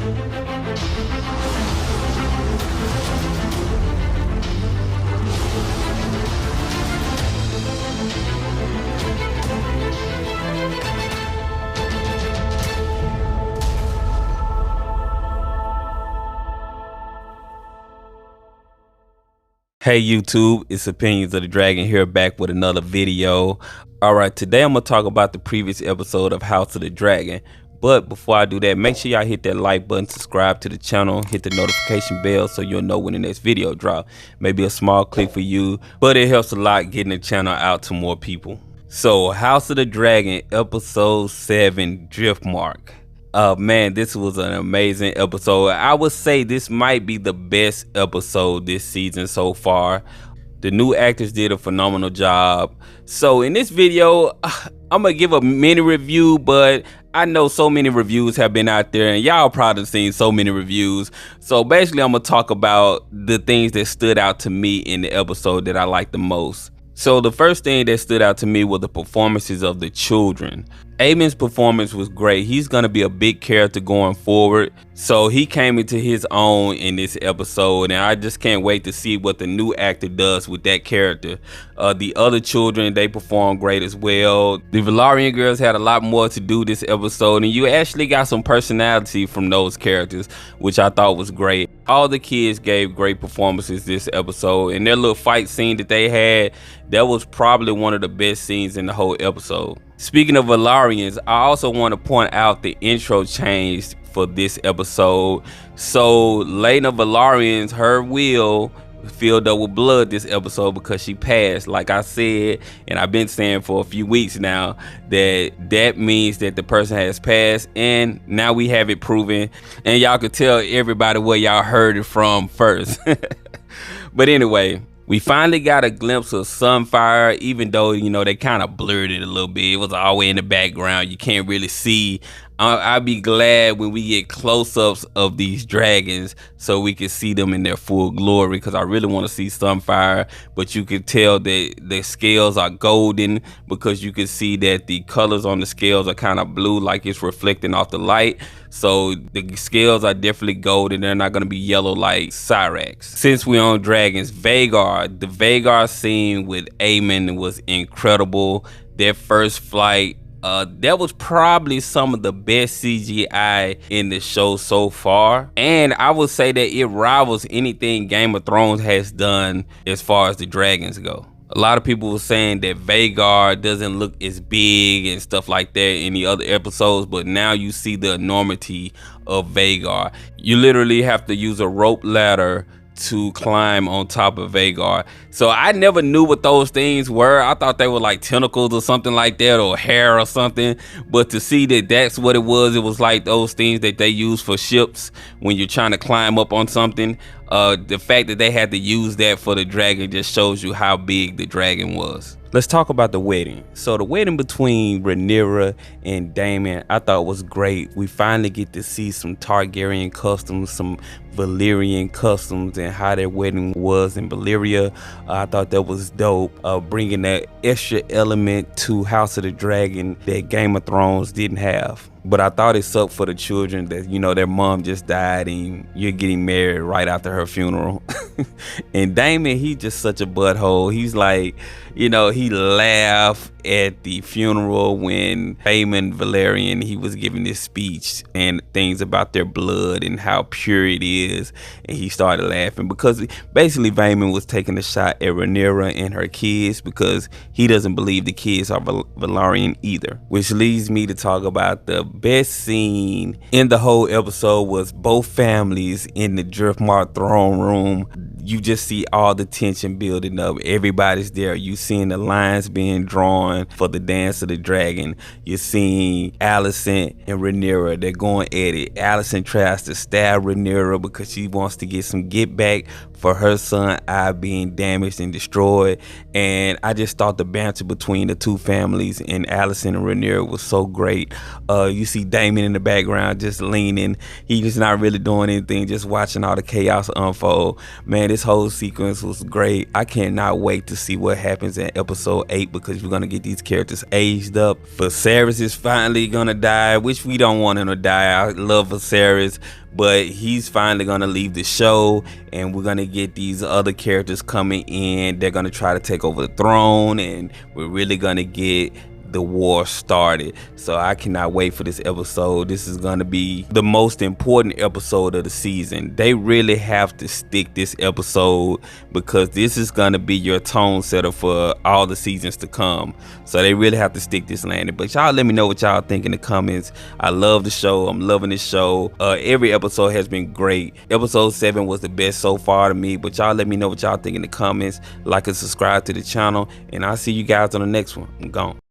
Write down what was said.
Hey YouTube, it's Opinions of the Dragon here, back with another video. Alright, today I'm going to talk about the previous episode of House of the Dragon. But before I do that, make sure y'all hit that like button, subscribe to the channel, hit the notification bell so you'll know when the next video drop. Maybe a small click for you, but it helps a lot getting the channel out to more people. So, House of the Dragon, episode 7, Driftmark. Man, this was an amazing episode. I would say this might be the best episode this season so far. The new actors did a phenomenal job. So in this video, I'm gonna give a mini review, but I know so many reviews have been out there and y'all probably seen so many reviews. So basically I'm gonna talk about the things that stood out to me in the episode that I liked the most. So the first thing that stood out to me were the performances of the children. Aemond's performance was great. He's going to be a big character going forward. So he came into his own in this episode, and I just can't wait to see what the new actor does with that character. The other children, they performed great as well. The Vhagar girls had a lot more to do this episode, and you actually got some personality from those characters, which I thought was great. All the kids gave great performances this episode, and their little fight scene that they had, that was probably one of the best scenes in the whole episode. Speaking of Vhagarians, I also want to point out the intro changed for this episode. So Lena Vhagar's, her will filled up with blood this episode because she passed. Like I said, and I've been saying for a few weeks now, that means that the person has passed, and now we have it proven, and y'all could tell everybody where y'all heard it from first. But anyway, we finally got a glimpse of Sunfire, even though, you know, they kind of blurred it a little bit. It was all the way in the background. You can't really see. I'll be glad when we get close-ups of these dragons so we can see them in their full glory, because I really want to see Sunfire. But you can tell that the scales are golden because you can see that the colors on the scales are kind of blue, like it's reflecting off the light. So the scales are definitely golden. They're not going to be yellow like Cyrax. Since we're on dragons, Vhagar, the Vhagar scene with Aemond was incredible. Their first flight, that was probably some of the best CGI in the show so far, and I would say that it rivals anything Game of Thrones has done as far as the dragons go. A lot of people were saying that Vhagar doesn't look as big and stuff like that in the other episodes, but now you see the enormity of Vhagar. You literally have to use a rope ladder to climb on top of Vhagar. So I never knew what those things were. I thought they were like tentacles or something like that, or hair or something. But to see that that's what it was like those things that they use for ships when you're trying to climb up on something. The fact that they had to use that for the dragon just shows you how big the dragon was. Let's talk about the wedding. So the wedding between Rhaenyra and Daemon, I thought was great. We finally get to see some Targaryen customs, some Valyrian customs, and how their wedding was in Valyria. I thought that was dope, bringing that extra element to House of the Dragon that Game of Thrones didn't have. But I thought it sucked for the children that, you know, their mom just died and you're getting married right after her funeral. And Daemon, he just such a butthole. He's like, you know, he laughed at the funeral when Aemond Valerian, he was giving this speech and things about their blood and how pure it is, and he started laughing because basically Aemond was taking a shot at Rhaenyra and her kids because he doesn't believe the kids are Valerian either. Which leads me to talk about the best scene in the whole episode was both families in the Driftmark throne room. You just see all the tension building up. Everybody's there. You seeing the lines being drawn for the dance of the dragon. You're seeing Alicent and Rhaenyra. They're going at it. Alicent tries to stab Rhaenyra because she wants to get some get back for her son eye being damaged and destroyed. And I just thought the banter between the two families and Alicent and Rhaenyra was so great. You see Daemon in the background just leaning. He's just not really doing anything, just watching all the chaos unfold. Man, this whole sequence was great. I cannot wait to see what happens in episode 8 because we're gonna get these characters aged up. Viserys is finally gonna die, which we don't want him to die. I love Viserys, but he's finally gonna leave the show, and we're gonna get these other characters coming in. They're gonna try to take over the throne, and we're really gonna get the war started. So I cannot wait for this episode. This is going to be the most important episode of the season. They really have to stick this episode, because this is going to be your tone setter for all the seasons to come. So they really have to stick this landing. But y'all let me know what y'all think in the comments. I love the show. I'm loving this show. Every episode has been great. Episode 7 was the best so far to me. But y'all let me know what y'all think in the comments. Like and subscribe to the channel, and I'll see you guys on the next one. I'm gone.